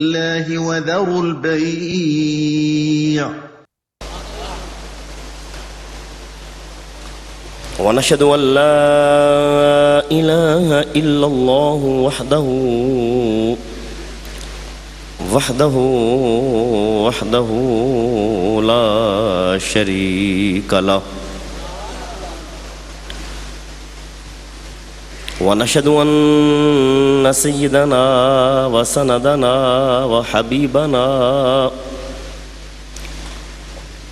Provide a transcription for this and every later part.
الله وذروا البيع ونشهد أن لا إله إلا الله وحده لا شريك له ونشهد أن سيدنا وسندنا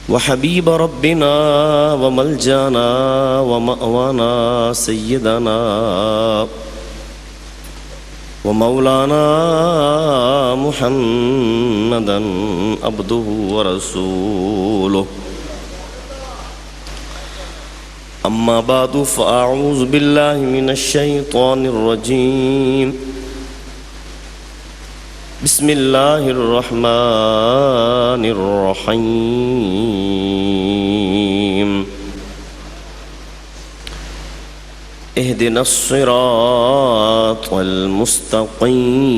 وحبيب ربنا وملجانا ومأوانا سيدنا ومولانا محمدا عبده ورسوله أما بعد فأعوذ بالله من الشيطان الرجيم بسم الله الرحمن الرحيم اهدنا الصراط المستقيم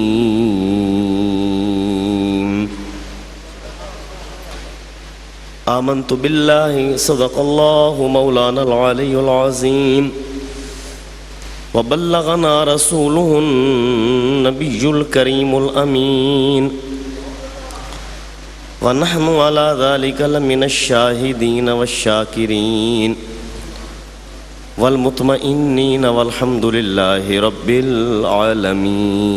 آمنت بالله صدق الله مولانا العلي العظيم وبلغنا رسوله النبي الكريم الأمين ونحن على ذلك لمن الشاهدين والشاكرين والمطمئنين والحمد لله رب العالمين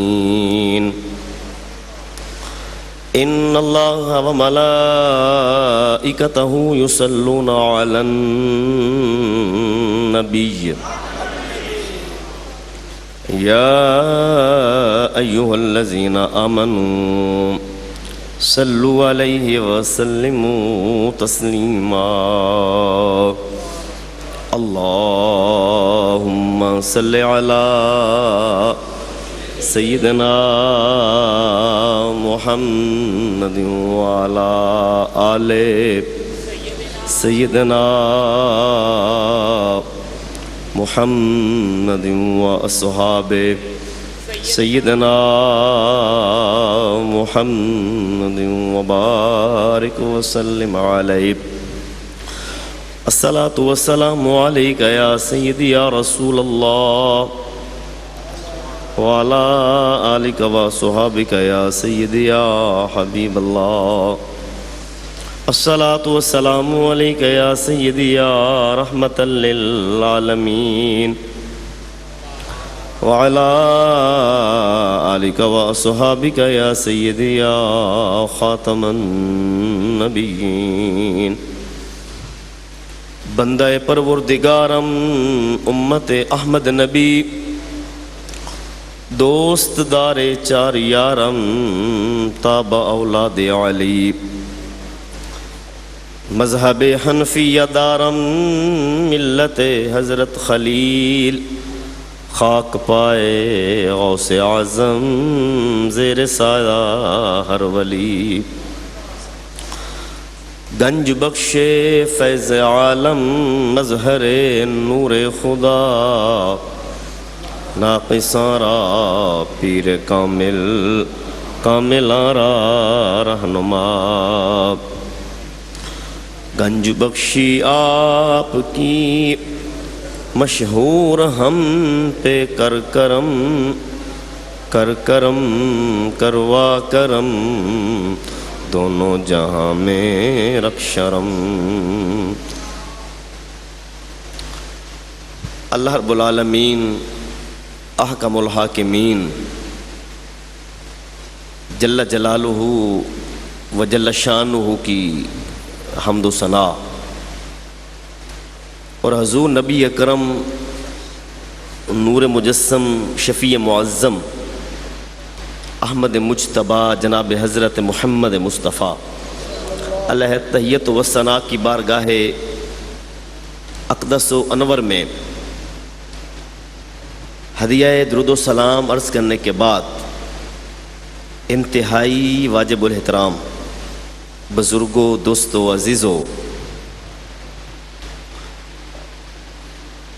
إن الله وملائكته يصلون على النبي يا أيها الذين آمنوا صلوا عليه وسلموا تسليما اللهم صل على سيدنا محمد وعلى آل سيدنا محمد وأصحابه سيدنا محمد وبارك وسلم عليه الصلاة والسلام عليك يا سيدي يا رسول الله وعلى آلك وصحابك يا سيدي يا حبيب الله الصلاة والسلام عليك يا سيدي يا رحمة للعالمين وعلى آلك وصحابك يا سيدي يا خاتم النبيين بندہ پروردگارم امت احمد نبی دوست دار چار یارم تاب اولاد علی مذہب حنفیہ دارم ملت حضرت خلیل خاک پائے غوث اعظم زیر سایہ ہر ولی گنج بخش فیض عالم مظہر نور خدا ناقصارا پیر کاملارا رہنما گنج بخشی آپ کی مشہور ہم پہ کر کرم کروا کرم دونوں جہاں میں رکھ شرم اللہ رب العالمین احکم الحاکمین جل جلالہ و جل شانہ کی حمد و ثنا اور حضور نبی اکرم نور مجسم شفیع معظم احمد مجتبیٰ جناب حضرت محمد مصطفیٰ علیہ تحیت و ثنا کی بارگاہ اقدس و انور میں ہدیہ درود و سلام عرض کرنے کے بعد انتہائی واجب الاحترام بزرگوں، دوستوں، عزیزوں،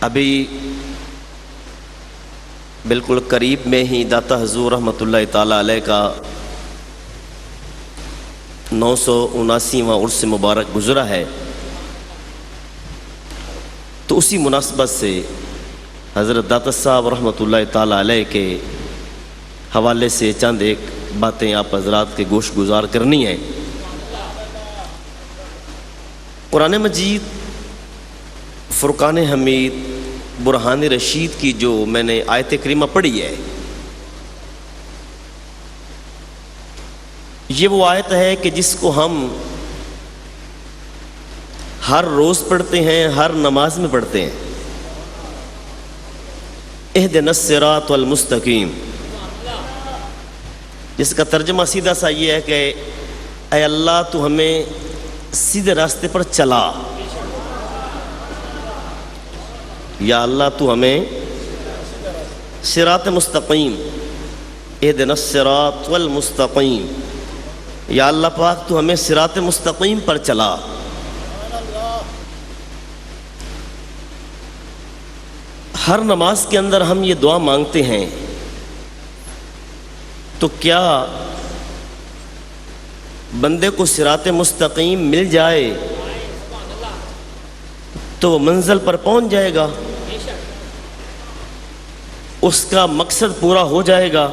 ابھی بالکل قریب میں ہی داتا حضور رحمۃ اللہ تعالیٰ علیہ کا 979واں عرس مبارک گزرا ہے، تو اسی مناسبت سے حضرت داتا صاحب رحمۃ اللہ تعالیٰ علیہ کے حوالے سے چند ایک باتیں آپ حضرات کے گوش گزار کرنی ہیں۔ قرآن مجید فرقان حمید برہان رشید کی جو میں نے آیت کریمہ پڑھی ہے، یہ وہ آیت ہے کہ جس کو ہم ہر روز پڑھتے ہیں، ہر نماز میں پڑھتے ہیں۔ اہدنا الصراط المستقیم، جس کا ترجمہ سیدھا سا یہ ہے کہ اے اللہ تو ہمیں سیدھے راستے پر چلا، یا اللہ تو ہمیں صراط مستقیم، اہدنا الصراط المستقیم، یا اللہ پاک تو ہمیں صراط مستقیم پر چلا۔ ہر نماز کے اندر ہم یہ دعا مانگتے ہیں، تو کیا بندے کو صراط مستقیم مل جائے تو وہ منزل پر پہنچ جائے گا، اس کا مقصد پورا ہو جائے گا؟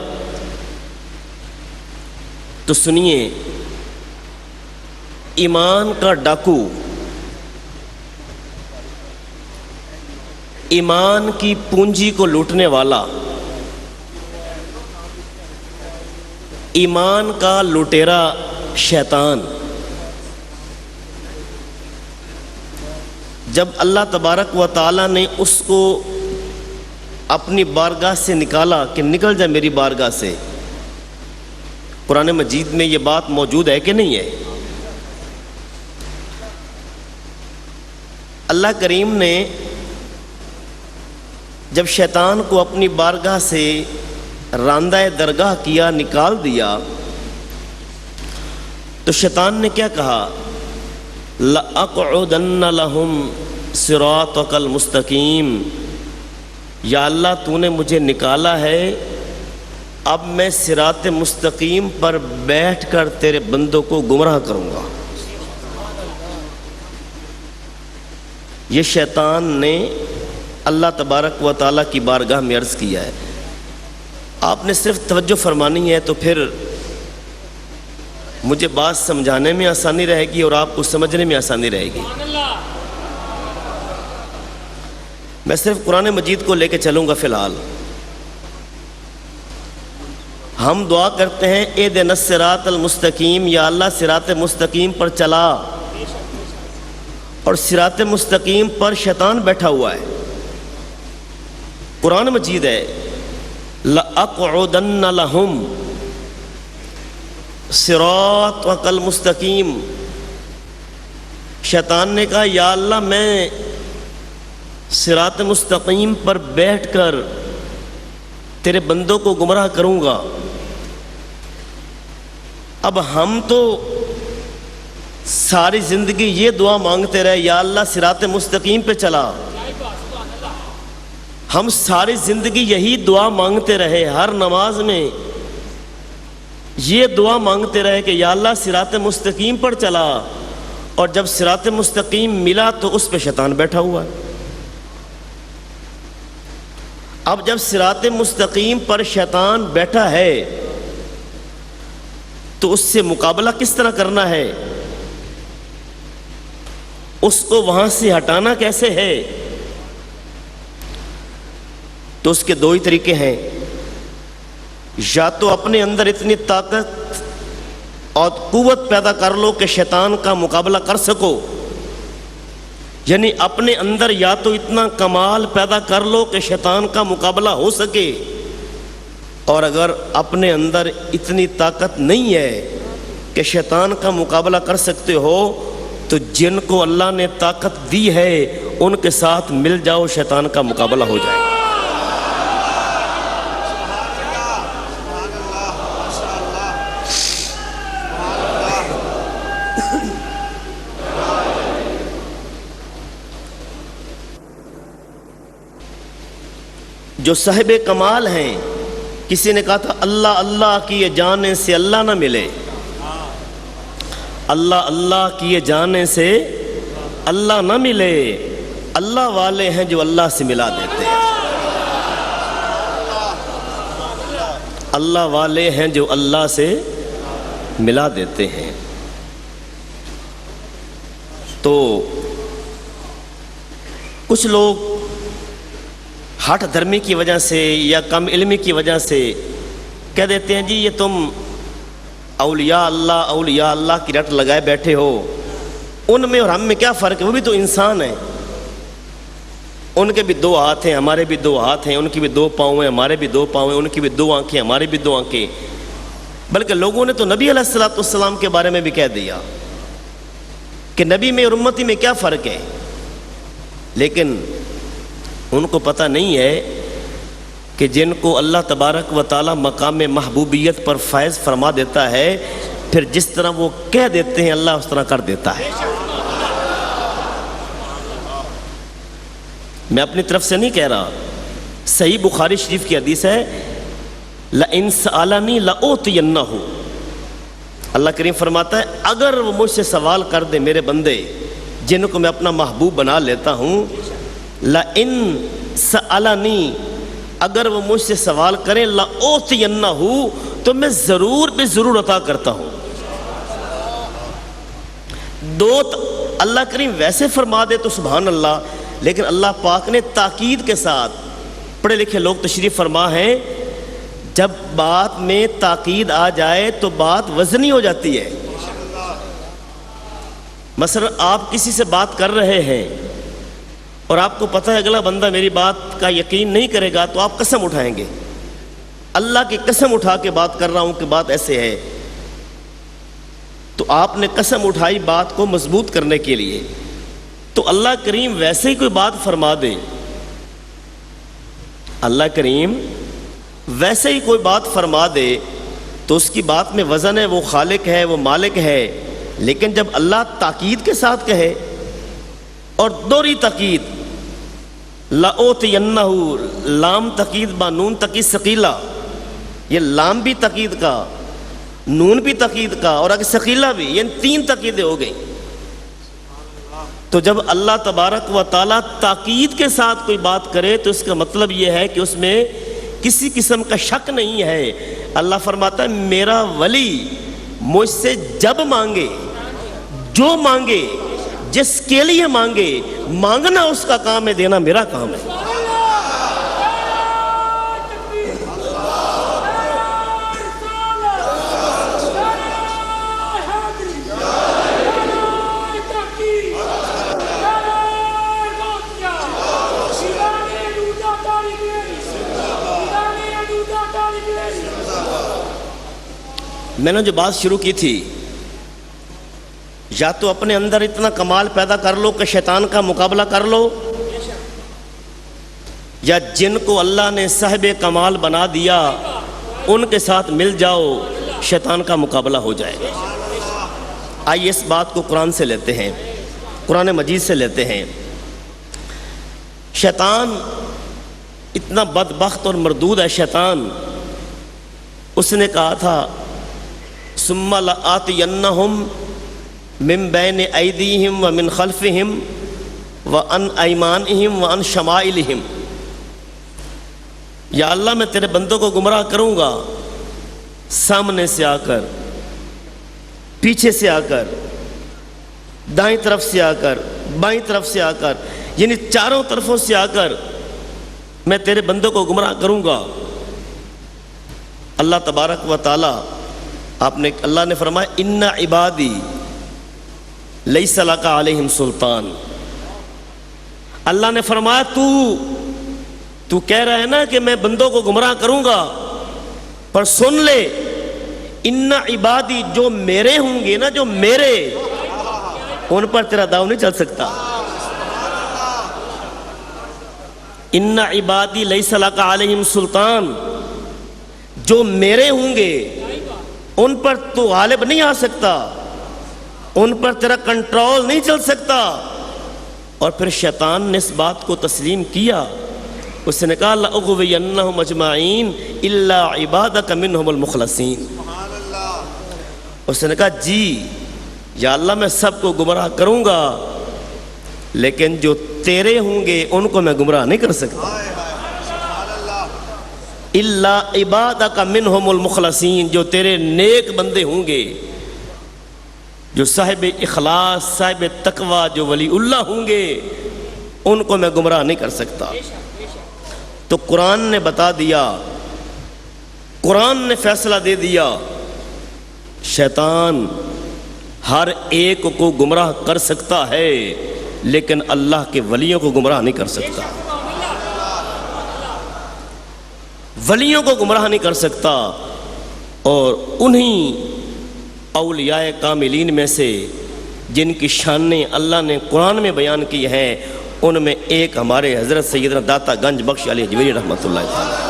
تو سنیے، ایمان کا ڈاکو، ایمان کی پونجی کو لوٹنے والا، ایمان کا لوٹیرا شیطان، جب اللہ تبارک و تعالیٰ نے اس کو اپنی بارگاہ سے نکالا کہ نکل جا میری بارگاہ سے، قرآن مجید میں یہ بات موجود ہے کہ نہیں ہے؟ اللہ کریم نے جب شیطان کو اپنی بارگاہ سے راندہ درگاہ کیا، نکال دیا، تو شیطان نے کیا کہا؟ لَأَقْعُدَنَّ لَهُمْ صِرَاطَكَ الْمُسْتَقِيمِ، یا اللہ تو نے مجھے نکالا ہے، اب میں صراط مستقیم پر بیٹھ کر تیرے بندوں کو گمراہ کروں گا۔ یہ شیطان نے اللہ تبارک و تعالیٰ کی بارگاہ میں عرض کیا ہے۔ آپ نے صرف توجہ فرمانی ہے تو پھر مجھے بات سمجھانے میں آسانی رہے گی اور آپ کو سمجھنے میں آسانی رہے گی۔ میں صرف قرآن مجید کو لے کے چلوں گا۔ فی الحال ہم دعا کرتے ہیں اہدنا الصراط المستقیم، یا اللہ صراط مستقیم پر چلا، اور صراط مستقیم پر شیطان بیٹھا ہوا ہے۔ قرآن مجید ہے لَأَقْعُدَنَّ لَهُمْ صِرَاطَكَ الْمُسْتَقِيمِ، شیطان نے کہا یا اللہ میں صراط مستقیم پر بیٹھ کر تیرے بندوں کو گمراہ کروں گا۔ اب ہم تو ساری زندگی یہ دعا مانگتے رہے یا اللہ صراط مستقیم پہ چلا، ہم ساری زندگی یہی دعا مانگتے رہے، ہر نماز میں یہ دعا مانگتے رہے کہ یا اللہ صراط مستقیم پر چلا، اور جب صراط مستقیم ملا تو اس پہ شیطان بیٹھا ہوا ہے۔ اب جب صراط مستقیم پر شیطان بیٹھا ہے تو اس سے مقابلہ کس طرح کرنا ہے، اس کو وہاں سے ہٹانا کیسے ہے؟ تو اس کے دو ہی طریقے ہیں، یا تو اپنے اندر اتنی طاقت اور قوت پیدا کر لو کہ شیطان کا مقابلہ کر سکو، یعنی اپنے اندر یا تو اتنا کمال پیدا کر لو کہ شیطان کا مقابلہ ہو سکے، اور اگر اپنے اندر اتنی طاقت نہیں ہے کہ شیطان کا مقابلہ کر سکتے ہو تو جن کو اللہ نے طاقت دی ہے ان کے ساتھ مل جاؤ، شیطان کا مقابلہ ہو جائے۔ جو صاحب کمال ہیں، کسی نے کہا تھا اللہ اللہ کی یہ جانے سے اللہ نہ ملے، اللہ اللہ کیے جانے سے اللہ نہ ملے، اللہ والے ہیں جو اللہ سے ملا دیتے ہیں۔ اللہ والے ہیں جو اللہ سے ملا دیتے ہیں۔ تو کچھ لوگ ہٹ دھرمی کی وجہ سے یا کم علمی کی وجہ سے کہہ دیتے ہیں جی یہ تم اولیاء اللہ کی رٹ لگائے بیٹھے ہو، ان میں اور ہم میں کیا فرق ہے؟ وہ بھی تو انسان ہیں، ان کے بھی 2 ہاتھ ہیں، ہمارے بھی 2 ہاتھ ہیں، ان کی بھی 2 پاؤں ہیں، ہمارے بھی 2 پاؤں ہیں، ان کی بھی 2 آنکھیں، ہماری بھی 2 آنکھیں۔ بلکہ لوگوں نے تو نبی علیہ السلام کے بارے میں بھی کہہ دیا کہ نبی میں اور امتی میں کیا فرق ہے، لیکن ان کو پتہ نہیں ہے کہ جن کو اللہ تبارک و تعالی مقام محبوبیت پر فائز فرما دیتا ہے، پھر جس طرح وہ کہہ دیتے ہیں اللہ اس طرح کر دیتا ہے۔ میں اپنی طرف سے نہیں کہہ رہا، صحیح بخاری شریف کی حدیث ہے لَإِن سَأَلَنِي لَأُعْطِيَنَّهُ، اللہ کریم فرماتا ہے اگر وہ مجھ سے سوال کر دے میرے بندے جن کو میں اپنا محبوب بنا لیتا ہوں، لَإِن سَأَلَنِي، اگر وہ مجھ سے سوال کریں لَأُعْطِيَنَّهُ، تو میں ضرور بے ضرور عطا کرتا ہوں۔ اللہ کریم ویسے فرما دے تو سبحان اللہ، لیکن اللہ پاک نے تاکید کے ساتھ، پڑھے لکھے لوگ تشریف فرما ہیں، جب بات میں تاکید آ جائے تو بات وزنی ہو جاتی ہے۔ مثلا آپ کسی سے بات کر رہے ہیں اور آپ کو پتہ ہے اگلا بندہ میری بات کا یقین نہیں کرے گا، تو آپ قسم اٹھائیں گے، اللہ کی قسم اٹھا کے بات کر رہا ہوں کہ بات ایسے ہے، تو آپ نے قسم اٹھائی بات کو مضبوط کرنے کے لیے۔ تو اللہ کریم ویسے ہی کوئی بات فرما دے، اللہ کریم ویسے ہی کوئی بات فرما دے تو اس کی بات میں وزن ہے، وہ خالق ہے، وہ مالک ہے۔ لیکن جب اللہ تاکید کے ساتھ کہے، اور دوہری تاکید، لَأُعْطِيَنَّهُ، لام تاکید با نون تاکید ثقیلہ، یہ لام بھی تاکید کا، نون بھی تاکید کا، اور اگر ثقیلہ بھی، یہ 3 تاکیدیں ہو گئیں۔ تو جب اللہ تبارک و تعالیٰ تاکید کے ساتھ کوئی بات کرے تو اس کا مطلب یہ ہے کہ اس میں کسی قسم کا شک نہیں ہے۔ اللہ فرماتا ہے میرا ولی مجھ سے جب مانگے، جو مانگے، جس کے لیے مانگے، مانگنا اس کا کام ہے، دینا میرا کام ہے۔ میں نے جو بات شروع کی تھی، یا تو اپنے اندر اتنا کمال پیدا کر لو کہ شیطان کا مقابلہ کر لو، یا جن کو اللہ نے صاحب کمال بنا دیا ان کے ساتھ مل جاؤ، شیطان کا مقابلہ ہو جائے گا۔ آئیے اس بات کو قرآن سے لیتے ہیں، قرآن مجید سے لیتے ہیں۔ شیطان اتنا بدبخت اور مردود ہے شیطان، اس نے کہا تھا ثم لآتینہم من بین ایدیہم ومن خلفہم وعن ایمانہم وعن شمائلہم، یا اللہ میں تیرے بندوں کو گمراہ کروں گا، سامنے سے آ کر، پیچھے سے آ کر، دائیں طرف سے آ کر، بائیں طرف سے آ کر، یعنی چاروں طرفوں سے آ کر میں تیرے بندوں کو گمراہ کروں گا۔ اللہ تبارک و تعالی اللہ نے فرمایا ان عبادی لیس لک علیہم سلطان، اللہ نے فرمایا تو کہہ رہا ہے نا کہ میں بندوں کو گمراہ کروں گا، پر سن لے ان عبادی، جو میرے ہوں گے نا، جو میرے، ان پر تیرا داؤ نہیں چل سکتا۔ ان عبادی لیس لک علیہم سلطان، جو میرے ہوں گے ان پر تو غالب نہیں آ سکتا، ان پر تیرا کنٹرول نہیں چل سکتا۔ اور پھر شیطان نے اس بات کو تسلیم کیا، اس نے کہا لأغوینہم اجمعین الا عبادک منہم المخلصین، اس نے کہا جی یا اللہ میں سب کو گمراہ کروں گا لیکن جو تیرے ہوں گے ان کو میں گمراہ نہیں کر سکتا. الا عبادک منہم المخلصین، جو تیرے نیک بندے ہوں گے، جو صاحب اخلاص، صاحب تقوی، جو ولی اللہ ہوں گے، ان کو میں گمراہ نہیں کر سکتا. تو قرآن نے بتا دیا، قرآن نے فیصلہ دے دیا، شیطان ہر ایک کو گمراہ کر سکتا ہے لیکن اللہ کے ولیوں کو گمراہ نہیں کر سکتا. ولیوں کو گمراہ نہیں کر سکتا. اور انہی اولیاء کاملین میں سے جن کی شانیں اللہ نے قرآن میں بیان کی ہیں، ان میں ایک ہمارے حضرت سیدنا داتا گنج بخش علی حجویری رحمۃ اللہ تعالی.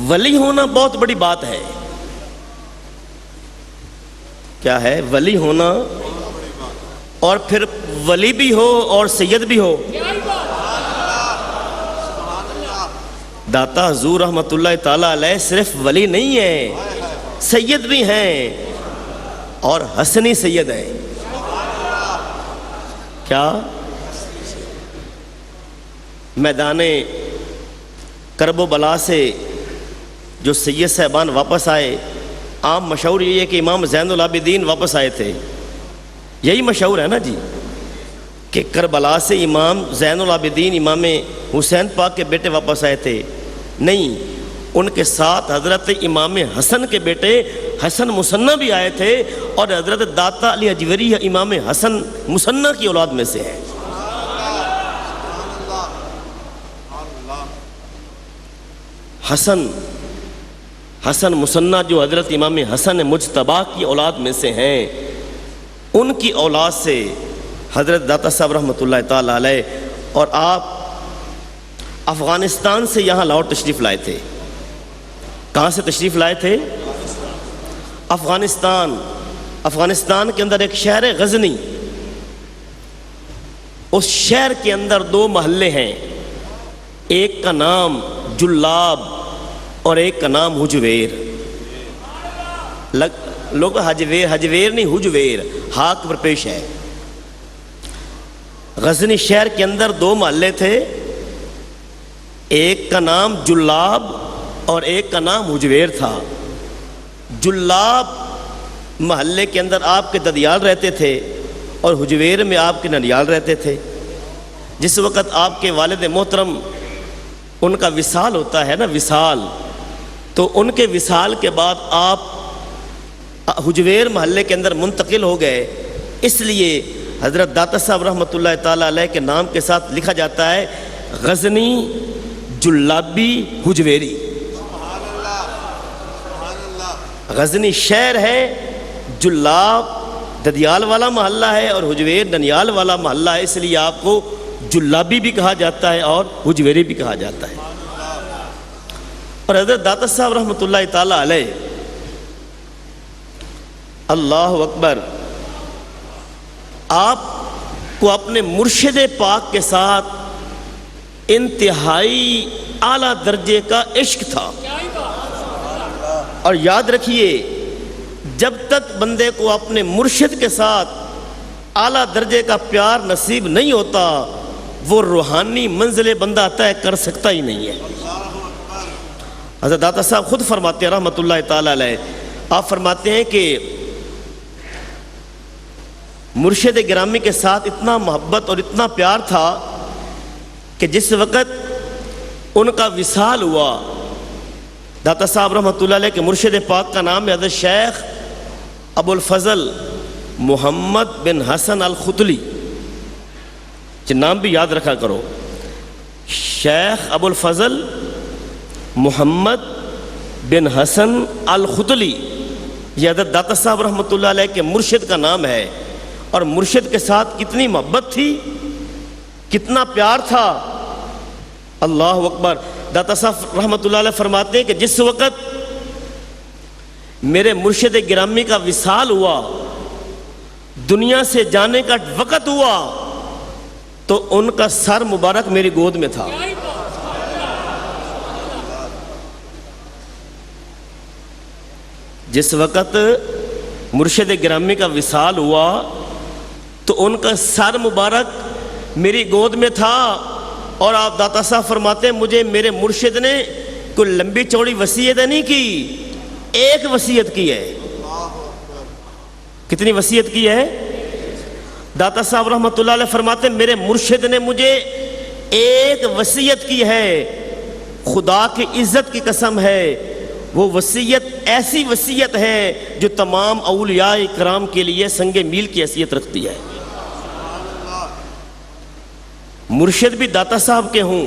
ولی ہونا بہت بڑی بات ہے. کیا ہے؟ ولی ہونا، اور پھر ولی بھی ہو اور سید بھی ہو. داتا حضور رحمۃ اللہ تعالی علیہ صرف ولی نہیں ہے، سید بھی ہیں، اور حسنی سید ہیں. کیا؟ میدان کرب و بلا سے جو سید صاحبان واپس آئے، عام مشہور یہ ہے کہ امام زین العابدین واپس آئے تھے. یہی مشہور ہے نا جی کہ کربلا سے امام زین العابدین امام حسین پاک کے بیٹے واپس آئے تھے. نہیں، ان کے ساتھ حضرت امام حسن کے بیٹے حسن مصنع بھی آئے تھے، اور حضرت داتا علی حجویری امام حسن مصنع کی اولاد میں سے ہے. حسن مصنع جو حضرت امام حسن مجتبی کی اولاد میں سے ہیں، ان کی اولاد سے حضرت داتا صاحب رحمۃ اللہ تعالی علیہ، اور آپ افغانستان سے یہاں لاہور تشریف لائے تھے. کہاں سے تشریف لائے تھے؟ افغانستان کے اندر ایک شہر ہے غزنی. اس شہر کے اندر 2 محلے ہیں، ایک کا نام جلاب اور ایک کا نام حجویر. لوگ حجویر نہیں، حجویر ہاک پر پیش ہے. غزنی شہر کے اندر 2 محلے تھے، ایک کا نام جلاب اور ایک کا نام حجویر تھا. جلاب محلے کے اندر آپ کے ددیال رہتے تھے اور حجویر میں آپ کے ننیال رہتے تھے. جس وقت آپ کے والد محترم ان کا وصال ہوتا ہے نا، وصال، تو ان کے وصال کے بعد آپ حجویر محلے کے اندر منتقل ہو گئے. اس لیے حضرت داتا صاحب رحمۃ اللہ تعالی علیہ کے نام کے ساتھ لکھا جاتا ہے غزنی جلابی حجویری. غزنی شہر ہے، جلاب ددیال والا محلہ ہے، اور حجویر ننیال والا محلہ ہے. اس لیے آپ کو جلابی بھی کہا جاتا ہے اور حجویری بھی کہا جاتا ہے. اور حضرت داتا صاحب رحمۃ اللہ تعالی علیہ، اللہ اکبر، آپ کو اپنے مرشد پاک کے ساتھ انتہائی اعلیٰ درجے کا عشق تھا. اور یاد رکھیے، جب تک بندے کو اپنے مرشد کے ساتھ اعلیٰ درجے کا پیار نصیب نہیں ہوتا، وہ روحانی منزل بندہ طے کر سکتا ہی نہیں ہے. حضرت داتا صاحب خود فرماتے ہیں رحمۃ اللہ تعالی علیہ، آپ فرماتے ہیں کہ مرشد گرامی کے ساتھ اتنا محبت اور اتنا پیار تھا کہ جس وقت ان کا وصال ہوا، داتا صاحب رحمۃ اللہ علیہ کے مرشد پاک کا نام ہے حضرت شیخ ابو الفضل محمد بن حسن الختلی. نام بھی یاد رکھا کرو، شیخ ابو الفضل محمد بن حسن الختلی، یہ حضرت داتا صاحب رحمۃ اللہ علیہ کے مرشد کا نام ہے. اور مرشد کے ساتھ کتنی محبت تھی، کتنا پیار تھا، اللہ اکبر. داتا صاحب رحمۃ اللہ علیہ فرماتے ہیں کہ جس وقت میرے مرشد گرامی کا وصال ہوا، دنیا سے جانے کا وقت ہوا، تو ان کا سر مبارک میری گود میں تھا. جس وقت مرشد گرامی کا وصال ہوا تو ان کا سر مبارک میری گود میں تھا، اور آپ داتا صاحب فرماتے ہیں مجھے میرے مرشد نے کوئی لمبی چوڑی وصیت نہیں کی، ایک وصیت کی ہے۔ کتنی وصیت کی ہے؟ داتا صاحب رحمۃ اللہ علیہ فرماتے ہیں میرے مرشد نے مجھے ایک وصیت کی ہے، خدا کی عزت کی قسم ہے، وہ وصیت ایسی وصیت ہے جو تمام اولیاء کرام کے لیے سنگ میل کی حیثیت رکھتی ہے۔ مرشد بھی داتا صاحب کے ہوں،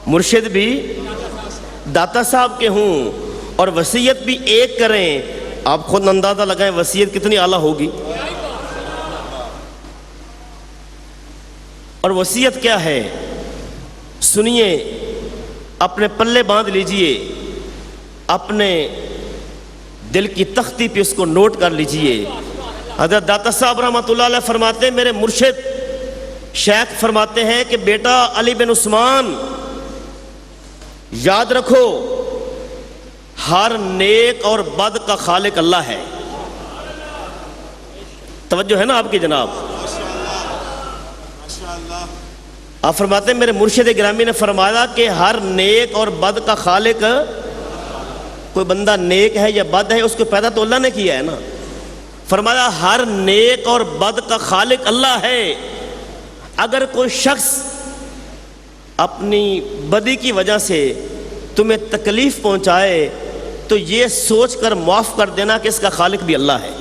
مرشد بھی داتا صاحب کے ہوں، اور وصیت بھی ایک کریں، آپ خود اندازہ لگائیں وصیت کتنی اعلیٰ ہوگی۔ اور وصیت کیا ہے سنیے، اپنے پلے باندھ لیجئے، اپنے دل کی تختی پہ اس کو نوٹ کر لیجئے۔ حضرت داتا صاحب رحمۃ اللہ علیہ فرماتے ہیں میرے مرشد شیخ فرماتے ہیں کہ بیٹا علی بن عثمان یاد رکھو ہر نیک اور بد کا خالق اللہ ہے۔ توجہ ہے نا آپ کی جناب؟ آپ فرماتے ہیں میرے مرشد گرامی نے فرمایا کہ ہر نیک اور بد کا خالق، کوئی بندہ نیک ہے یا بد ہے اس کو پیدا تو اللہ نے کیا ہے نا۔ فرمایا ہر نیک اور بد کا خالق اللہ ہے، اگر کوئی شخص اپنی بدی کی وجہ سے تمہیں تکلیف پہنچائے تو یہ سوچ کر معاف کر دینا کہ اس کا خالق بھی اللہ ہے۔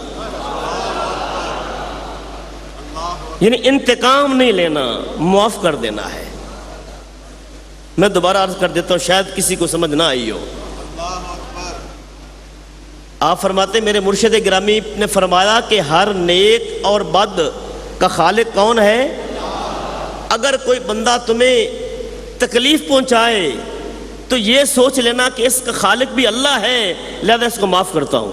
یعنی انتقام نہیں لینا، معاف کر دینا ہے۔ میں دوبارہ عرض کر دیتا ہوں شاید کسی کو سمجھ نہ آئی ہو۔ آپ فرماتے میرے مرشد گرامی نے فرمایا کہ ہر نیک اور بد کا خالق کون ہے؟ اگر کوئی بندہ تمہیں تکلیف پہنچائے تو یہ سوچ لینا کہ اس کا خالق بھی اللہ ہے، لہذا اس کو معاف کرتا ہوں۔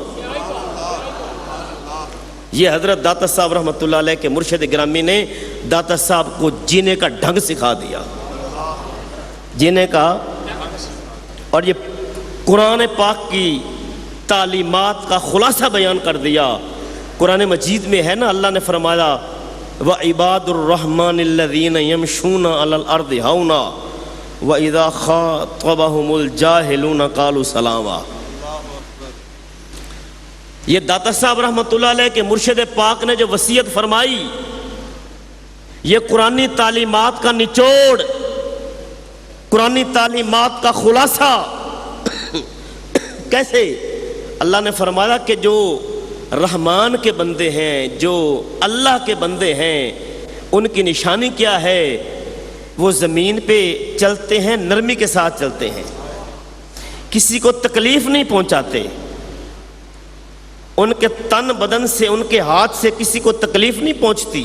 یہ حضرت داتا صاحب رحمۃ اللہ علیہ کے مرشد گرامی نے داتا صاحب کو جینے کا ڈھنگ سکھا دیا، جینے کا۔ اور یہ قرآن پاک کی تعلیمات کا خلاصہ بیان کر دیا۔ قرآن مجید میں ہے نا، اللہ نے فرمایا وَعِبَادُ الرَّحْمَنِ الَّذِينَ يَمْشُونَ عَلَى الْأَرْضِ هَوْنًا وَإِذَا خَاطَبَهُمُ الْجَاهِلُونَ قَالُوا سَلَامًا۔ یہ داتا صاحب رحمۃ اللہ علیہ کے مرشد پاک نے جو وصیت فرمائی، یہ قرآنی تعلیمات کا نچوڑ، قرآنی تعلیمات کا خلاصہ۔ کیسے؟ اللہ نے فرمایا کہ جو رحمان کے بندے ہیں، جو اللہ کے بندے ہیں، ان کی نشانی کیا ہے؟ وہ زمین پہ چلتے ہیں، نرمی کے ساتھ چلتے ہیں، کسی کو تکلیف نہیں پہنچاتے، ان کے تن بدن سے، ان کے ہاتھ سے کسی کو تکلیف نہیں پہنچتی۔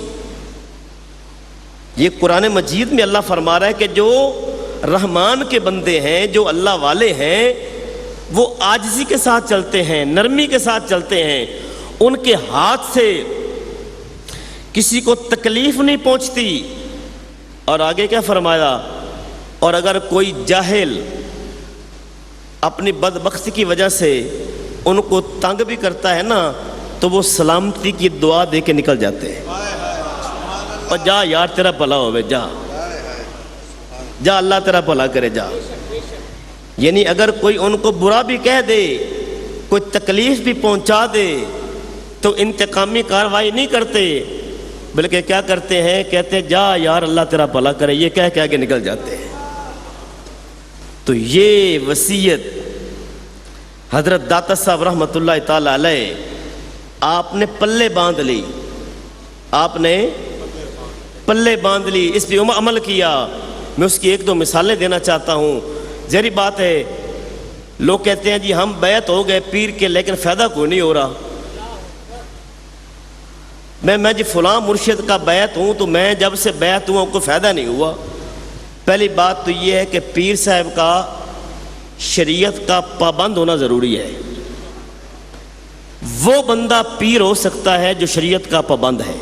یہ قرآن مجید میں اللہ فرما رہا ہے کہ جو رحمان کے بندے ہیں، جو اللہ والے ہیں، وہ عاجزی کے ساتھ چلتے ہیں، نرمی کے ساتھ چلتے ہیں، ان کے ہاتھ سے کسی کو تکلیف نہیں پہنچتی۔ اور آگے کیا فرمایا؟ اور اگر کوئی جاہل اپنی بدبختی کی وجہ سے ان کو تنگ بھی کرتا ہے نا تو وہ سلامتی کی دعا دے کے نکل جاتے ہیں، اور جا یار تیرا بھلا ہوئے، جا جا اللہ تیرا بھلا کرے، جا۔ یعنی اگر کوئی ان کو برا بھی کہہ دے، کوئی تکلیف بھی پہنچا دے تو انتقامی کارروائی نہیں کرتے، بلکہ کیا کرتے ہیں؟ کہتے ہیں جا یار اللہ تیرا بھلا کرے، یہ کہہ کے آگے نکل جاتے ہیں۔ تو یہ وصیت حضرت داتا صاحب رحمۃ اللہ تعالی علیہ آپ نے پلے باندھ لی، آپ نے پلے باندھ لی، اس پہ عمل کیا۔ میں اس کی ایک دو مثالیں دینا چاہتا ہوں۔ ظاہری بات ہے لوگ کہتے ہیں جی ہم بیعت ہو گئے پیر کے لیکن فائدہ کوئی نہیں ہو رہا۔ میں جی فلاں مرشد کا بیعت ہوں تو میں جب سے بیعت ہوا کوئی فائدہ نہیں ہوا۔ پہلی بات تو یہ ہے کہ پیر صاحب کا شریعت کا پابند ہونا ضروری ہے۔ وہ بندہ پیر ہو سکتا ہے جو شریعت کا پابند ہے۔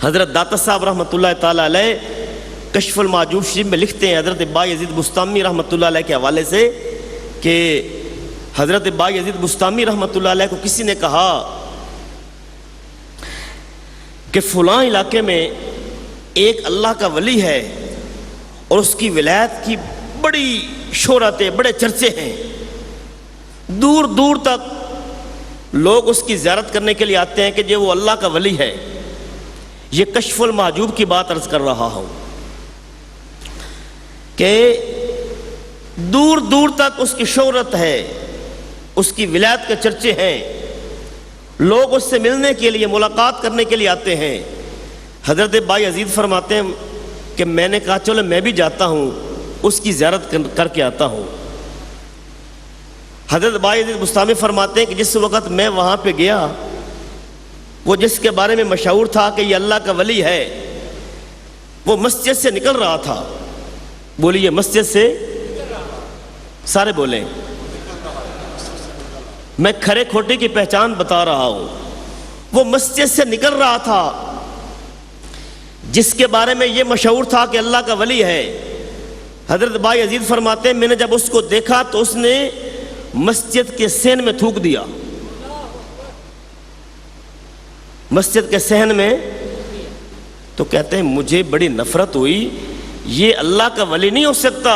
حضرت داتا صاحب رحمۃ اللہ تعالی علیہ کشف المحجوب شریف میں لکھتے ہیں حضرت با یزید بستامی رحمۃ اللہ علیہ کے حوالے سے کہ حضرت بایزید بستامی رحمۃ اللہ علیہ کو کسی نے کہا کہ فلاں علاقے میں ایک اللہ کا ولی ہے اور اس کی ولایت کی بڑی شہرتیں، بڑے چرچے ہیں، دور دور تک لوگ اس کی زیارت کرنے کے لیے آتے ہیں کہ یہ وہ اللہ کا ولی ہے۔ یہ کشف المحجوب کی بات عرض کر رہا ہوں کہ دور دور تک اس کی شہرت ہے، اس کی ولایت کے چرچے ہیں، لوگ اس سے ملنے کے لیے، ملاقات کرنے کے لیے آتے ہیں۔ حضرت بایزید فرماتے ہیں کہ میں نے کہا چلو میں بھی جاتا ہوں، اس کی زیارت کر کے آتا ہوں۔ حضرت بایزید بستامی فرماتے ہیں کہ جس وقت میں وہاں پہ گیا، وہ جس کے بارے میں مشہور تھا کہ یہ اللہ کا ولی ہے، وہ مسجد سے نکل رہا تھا۔ بولیے مسجد سے، سارے بولیں، میں کھرے کھوٹے کی پہچان بتا رہا ہوں۔ وہ مسجد سے نکل رہا تھا جس کے بارے میں یہ مشہور تھا کہ اللہ کا ولی ہے۔ حضرت بایزید فرماتے ہیں میں نے جب اس کو دیکھا تو اس نے مسجد کے صحن میں تھوک دیا، مسجد کے صحن میں۔ تو کہتے ہیں مجھے بڑی نفرت ہوئی، یہ اللہ کا ولی نہیں ہو سکتا،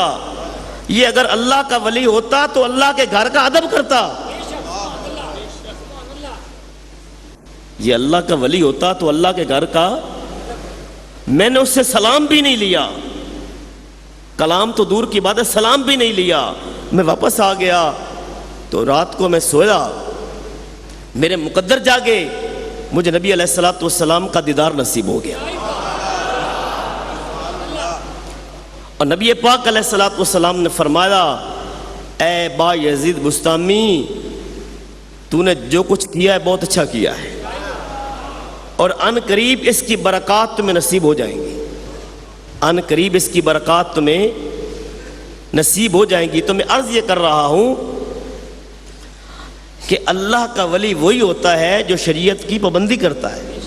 یہ اگر اللہ کا ولی ہوتا تو اللہ کے گھر کا ادب کرتا، یہ اللہ کا ولی ہوتا تو اللہ کے گھر کا۔ میں نے اس سے سلام بھی نہیں لیا، کلام تو دور کی بات ہے، سلام بھی نہیں لیا۔ میں واپس آ گیا تو رات کو میں سویا، میرے مقدر جاگے، مجھے نبی علیہ السلام کا دیدار نصیب ہو گیا۔ اور نبی پاک علیہ السلام نے فرمایا اے بایزید بستامی، تو نے جو کچھ کیا ہے بہت اچھا کیا ہے، اور ان قریب اس کی برکات تمہیں نصیب ہو جائیں گی، ان قریب اس کی برکات تمہیں نصیب ہو جائیں گی۔ تو میں عرض یہ کر رہا ہوں کہ اللہ کا ولی وہی ہوتا ہے جو شریعت کی پابندی کرتا ہے،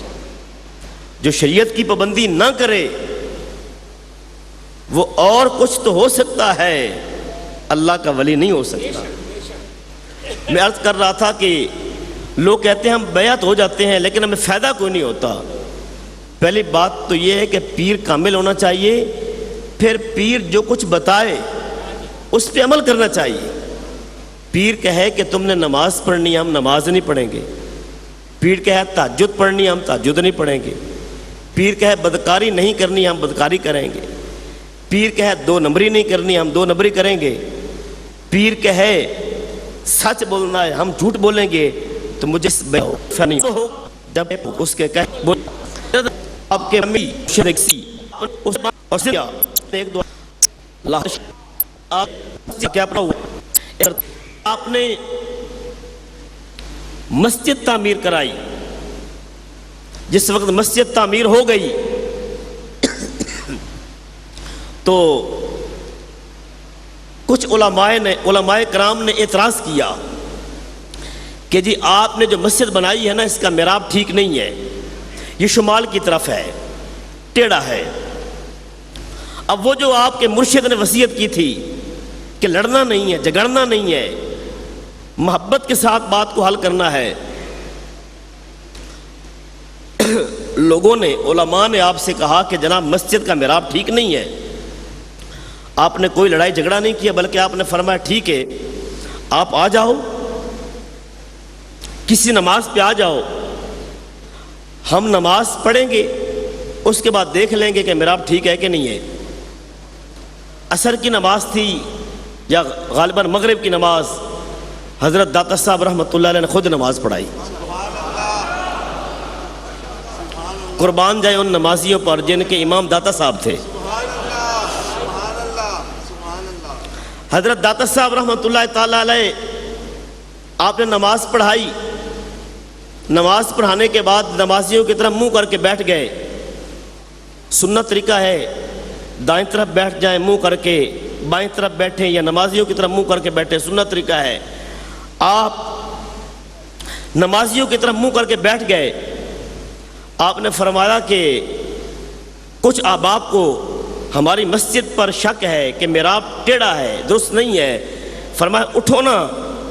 جو شریعت کی پابندی نہ کرے وہ اور کچھ تو ہو سکتا ہے، اللہ کا ولی نہیں ہو سکتا۔ میں عرض کر رہا تھا کہ لوگ کہتے ہیں ہم بیعت ہو جاتے ہیں لیکن ہمیں فائدہ کوئی نہیں ہوتا۔ پہلی بات تو یہ ہے کہ پیر کامل ہونا چاہیے، پھر پیر جو کچھ بتائے اس پہ عمل کرنا چاہیے۔ پیر کہے کہ تم نے نماز پڑھنی ہے، ہم نماز نہیں پڑھیں گے۔ پیر کہے تہجد پڑھنی ہے، ہم تہجد نہیں پڑھیں گے۔ پیر کہے بدکاری نہیں کرنی ہے، ہم بدکاری کریں گے۔ پیر کہے دو نمبری نہیں کرنی ہے، ہم دو نمبری کریں گے۔ پیر کہے سچ بولنا ہے، ہم جھوٹ بولیں گے۔ تو مجھے فنی جب اس کے کہے آپ کے امی شرک سی اور کیا ایک دو اللہ آپ کیا پڑھا ہوا، آپ نے مسجد تعمیر کرائی۔ جس وقت مسجد تعمیر ہو گئی تو کچھ علماء کرام نے اعتراض کیا کہ جی آپ نے جو مسجد بنائی ہے نا، اس کا محراب ٹھیک نہیں ہے، یہ شمال کی طرف ہے، ٹیڑھا ہے۔ اب وہ جو آپ کے مرشد نے وصیت کی تھی کہ لڑنا نہیں ہے، جھگڑنا نہیں ہے، محبت کے ساتھ بات کو حل کرنا ہے، لوگوں نے، علماء نے آپ سے کہا کہ جناب مسجد کا محراب ٹھیک نہیں ہے۔ آپ نے کوئی لڑائی جھگڑا نہیں کیا، بلکہ آپ نے فرمایا ٹھیک ہے آپ آ جاؤ، کسی نماز پہ آ جاؤ، ہم نماز پڑھیں گے، اس کے بعد دیکھ لیں گے کہ محراب ٹھیک ہے کہ نہیں ہے۔ عصر کی نماز تھی یا غالباً مغرب کی نماز، حضرت داتا صاحب رحمۃ اللہ علیہ نے خود نماز پڑھائی۔ قربان جائے ان نمازیوں پر جن کے امام داتا صاحب تھے۔ حضرت داتا صاحب رحمۃ اللہ تعالیٰ علیہ آپ نے نماز پڑھائی، نماز پڑھانے کے بعد نمازیوں کی طرف منہ کر کے بیٹھ گئے۔ سنت طریقہ ہے دائیں طرف بیٹھ جائیں منہ کر کے، بائیں طرف بیٹھیں یا نمازیوں کی طرف منہ کر کے بیٹھیں، سنت طریقہ ہے۔ آپ نمازیوں کی طرف منہ کر کے بیٹھ گئے۔ آپ نے فرمایا کہ کچھ احباب کو ہماری مسجد پر شک ہے کہ محراب ٹیڑھا ہے، درست نہیں ہے۔ فرمایا اٹھو نا،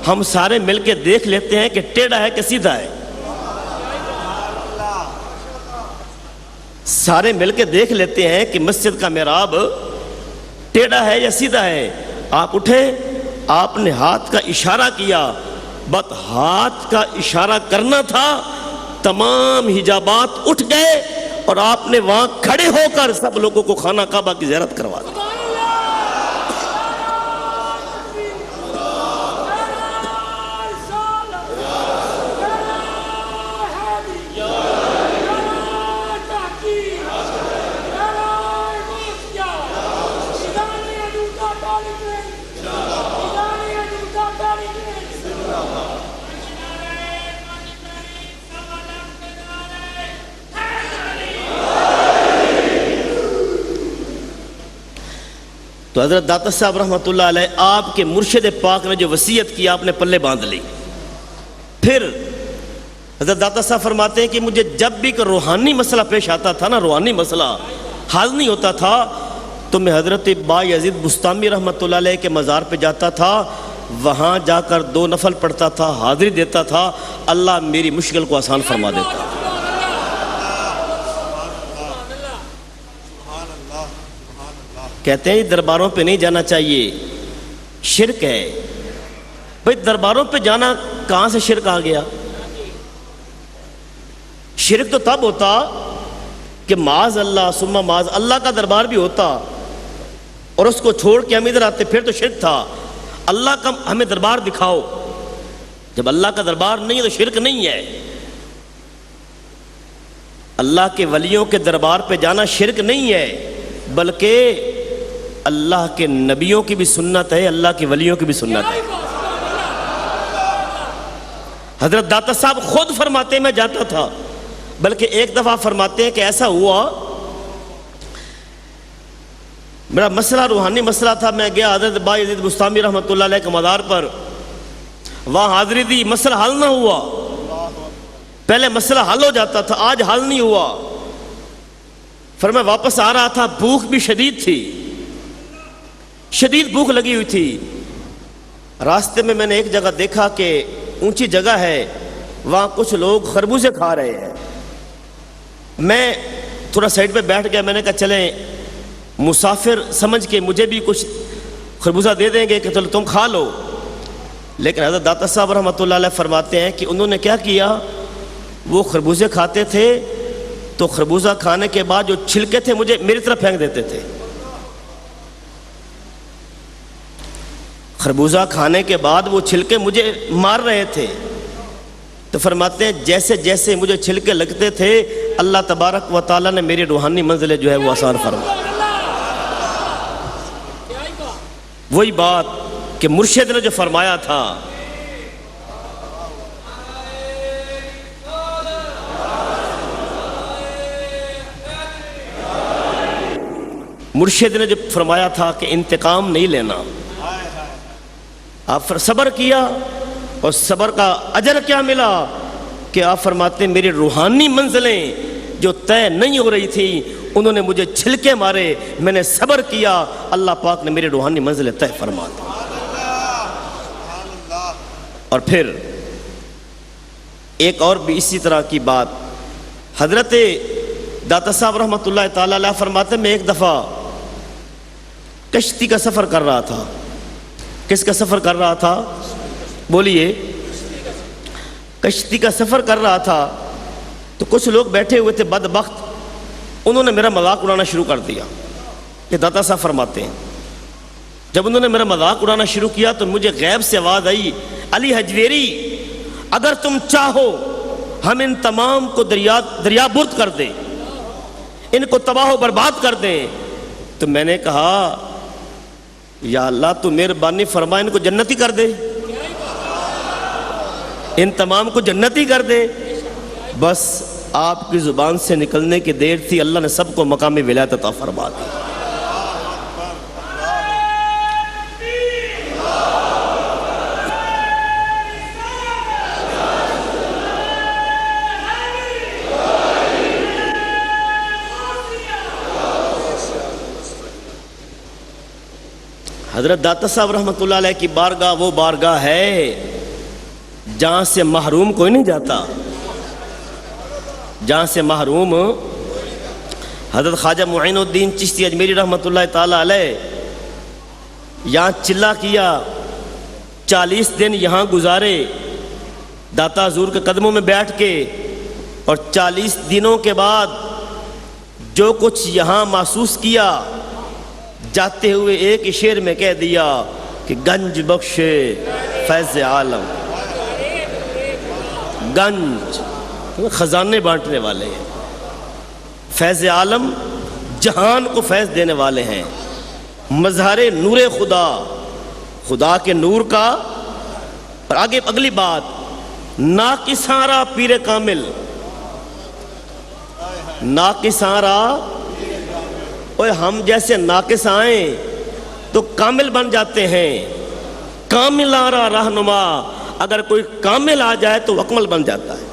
ہم سارے مل کے دیکھ لیتے ہیں کہ ٹیڑھا ہے کہ سیدھا ہے. سارے مل کے دیکھ لیتے ہیں کہ مسجد کا محراب ٹیڑھا ہے یا سیدھا ہے. آپ اٹھے, آپ نے ہاتھ کا اشارہ کیا, بس ہاتھ کا اشارہ کرنا تھا, تمام حجابات اٹھ گئے اور آپ نے وہاں کھڑے ہو کر سب لوگوں کو خانہ کعبہ کی زیارت کروا دی. تو حضرت داتا صاحب رحمۃ اللہ علیہ, آپ کے مرشد پاک نے جو وصیت کی آپ نے پلے باندھ لی. پھر حضرت داتا صاحب فرماتے ہیں کہ مجھے جب بھی کوئی روحانی مسئلہ پیش آتا تھا نا, روحانی مسئلہ حل نہیں ہوتا تھا, تو میں حضرت بایزید بستامی رحمۃ اللہ علیہ کے مزار پہ جاتا تھا, وہاں جا کر 2 نفل پڑھتا تھا, حاضری دیتا تھا, اللہ میری مشکل کو آسان فرما دیتا. کہتے ہیں درباروں پہ نہیں جانا چاہیے, شرک ہے. بھئی درباروں پہ جانا کہاں سے شرک آ گیا؟ شرک تو تب ہوتا کہ معاذ اللہ ثم معاذ اللہ کا دربار بھی ہوتا اور اس کو چھوڑ کے ہم ادھر آتے, پھر تو شرک تھا. اللہ کا ہمیں دربار دکھاؤ. جب اللہ کا دربار نہیں ہے تو شرک نہیں ہے. اللہ کے ولیوں کے دربار پہ جانا شرک نہیں ہے, بلکہ اللہ کے نبیوں کی بھی سنت ہے, اللہ کے ولیوں کی بھی سنت ہے. حضرت داتا صاحب خود فرماتے ہیں میں جاتا تھا, بلکہ ایک دفعہ فرماتے ہیں کہ ایسا ہوا, میرا مسئلہ روحانی مسئلہ تھا, میں گیا حضرت بایزید بستامی رحمۃ اللہ علیہ کے مزار پر, وہاں حاضری دی, مسئلہ حل نہ ہوا. پہلے مسئلہ حل ہو جاتا تھا, آج حل نہیں ہوا. پھر میں واپس آ رہا تھا, بھوک بھی شدید تھی, شدید بھوک لگی ہوئی تھی. راستے میں میں نے ایک جگہ دیکھا کہ اونچی جگہ ہے, وہاں کچھ لوگ خربوزے کھا رہے ہیں. میں تھوڑا سائڈ پہ بیٹھ گیا, میں نے کہا چلیں مسافر سمجھ کے مجھے بھی کچھ خربوزہ دے دیں گے کہ چلو تم کھا لو. لیکن حضرت داتا صاحب رحمۃ اللہ علیہ فرماتے ہیں کہ انہوں نے کیا کیا, وہ خربوزے کھاتے تھے تو خربوزہ کھانے کے بعد جو چھلکے تھے مجھے میری طرف پھینک دیتے تھے. خربوزہ کھانے کے بعد وہ چھلکے مجھے مار رہے تھے. تو فرماتے ہیں جیسے جیسے مجھے چھلکے لگتے تھے, اللہ تبارک و تعالیٰ نے میری روحانی منزلیں جو ہے وہ آسان فرمائی. وہی بات کہ مرشد نے جو فرمایا تھا, مرشد نے جو فرمایا تھا کہ انتقام نہیں لینا. آپ صبر کیا اور صبر کا اجر کیا ملا کہ آپ فرماتے ہیں میری روحانی منزلیں جو طے نہیں ہو رہی تھی انہوں نے مجھے چھلکے مارے, میں نے صبر کیا, اللہ پاک نے میری روحانی منزلیں طے فرما دی. اور پھر ایک اور بھی اسی طرح کی بات, حضرت داتا صاحب رحمۃ اللہ تعالی علیہ فرماتے ہیں میں ایک دفعہ کشتی کا سفر کر رہا تھا. کس کا سفر کر رہا تھا؟ بولیے. کشتی کا سفر کر رہا تھا تو کچھ لوگ بیٹھے ہوئے تھے بدبخت, انہوں نے میرا مذاق اڑانا شروع کر دیا. یہ داتا صاحب فرماتے ہیں جب انہوں نے میرا مذاق اڑانا شروع کیا تو مجھے غیب سے آواز آئی, علی حجویری اگر تم چاہو ہم ان تمام کو دریا برد کر دیں, ان کو تباہ و برباد کر دیں. تو میں نے کہا یا اللہ تو مہربانی فرما ان کو جنتی کر دے, ان تمام کو جنتی کر دے. بس آپ کی زبان سے نکلنے کی دیر تھی, اللہ نے سب کو مقام ولایت عطا فرما دی. حضرت داتا صاحب رحمۃ اللہ علیہ کی بارگاہ وہ بارگاہ ہے جہاں سے محروم کوئی نہیں جاتا، جہاں سے محروم حضرت خواجہ معین الدین چشتی اجمیری رحمۃ اللہ تعالی علیہ یہاں چلا کیا، 40 دن یہاں گزارے داتا حضور کے قدموں میں بیٹھ کے، اور 40 دنوں کے بعد جو کچھ یہاں محسوس کیا جاتے ہوئے ایک شعر میں کہہ دیا کہ گنج بخش فیض عالم، گنج خزانے بانٹنے والے ہیں، فیض عالم جہان کو فیض دینے والے ہیں، مظہر نور خدا، خدا کے نور کا۔ اور آگے اگلی بات، ناقصاں پیر کامل، ناقصاں اور ہم جیسے ناقص آئیں تو کامل بن جاتے ہیں، کامل آرا رہنما، اگر کوئی کامل آ جائے تو اکمل بن جاتا ہے۔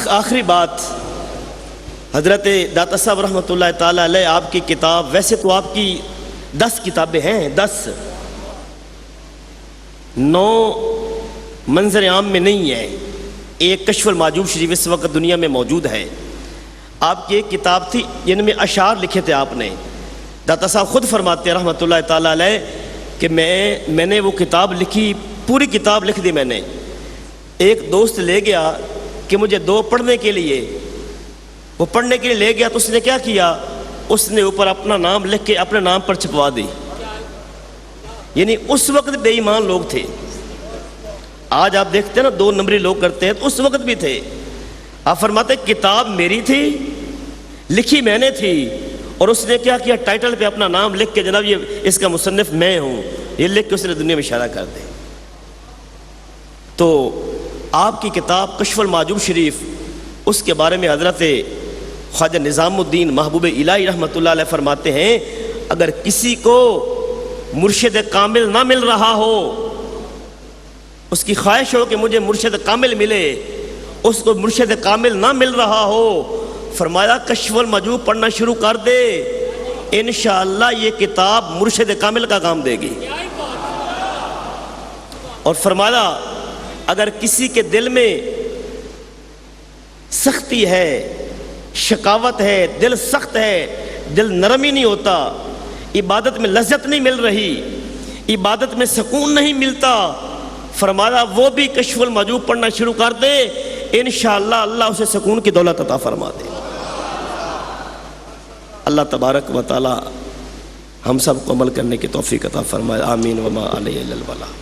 آخری بات، حضرت داتا صاحب رحمۃ اللہ تعالیٰ علیہ آپ کی کتاب، ویسے تو آپ کی 10 کتابیں ہیں، 10 9 منظر عام میں نہیں ہے، ایک کشف المحجوب شریف اس وقت دنیا میں موجود ہے۔ آپ کی ایک کتاب تھی جن میں اشعار لکھے تھے آپ نے، داتا صاحب خود فرماتے ہیں رحمۃ اللہ تعالیٰ علیہ کہ میں نے وہ کتاب لکھی، پوری کتاب لکھ دی میں نے۔ ایک دوست لے گیا کہ مجھے 2 پڑھنے کے لیے، وہ پڑھنے کے لیے لے گیا تو اس نے کیا کیا، اس نے اوپر اپنا نام لکھ کے اپنے نام پر چھپوا دی۔ یعنی اس وقت بے ایمان لوگ تھے، آج آپ دیکھتے ہیں نا 2 نمبری لوگ کرتے ہیں، تو اس وقت بھی تھے۔ آپ فرماتے کتاب میری تھی، لکھی میں نے تھی، اور اس نے کیا کیا، ٹائٹل پہ اپنا نام لکھ کے جناب یہ اس کا مصنف میں ہوں، یہ لکھ کے اس نے دنیا میں اشارہ کر دے۔ تو آپ کی کتاب کشف المحجوب شریف، اس کے بارے میں حضرت خواجہ نظام الدین محبوب الہی رحمۃ اللہ علیہ فرماتے ہیں، اگر کسی کو مرشد کامل نہ مل رہا ہو، اس کی خواہش ہو کہ مجھے مرشد کامل ملے، اس کو مرشد کامل نہ مل رہا ہو، فرمایا کشف المحجوب پڑھنا شروع کر دے، انشاءاللہ یہ کتاب مرشد کامل کا کام دے گی۔ اور فرمایا اگر کسی کے دل میں سختی ہے، شقاوت ہے، دل سخت ہے، دل نرم ہی نہیں ہوتا، عبادت میں لذت نہیں مل رہی، عبادت میں سکون نہیں ملتا، فرمایا وہ بھی کشف المحجوب پڑھنا شروع کر دے، انشاءاللہ اللہ اسے سکون کی دولت عطا فرما دے۔ اللہ تبارک و تعالی ہم سب کو عمل کرنے کی توفیق عطا فرمائے، آمین وما علیہ الا البلاغ۔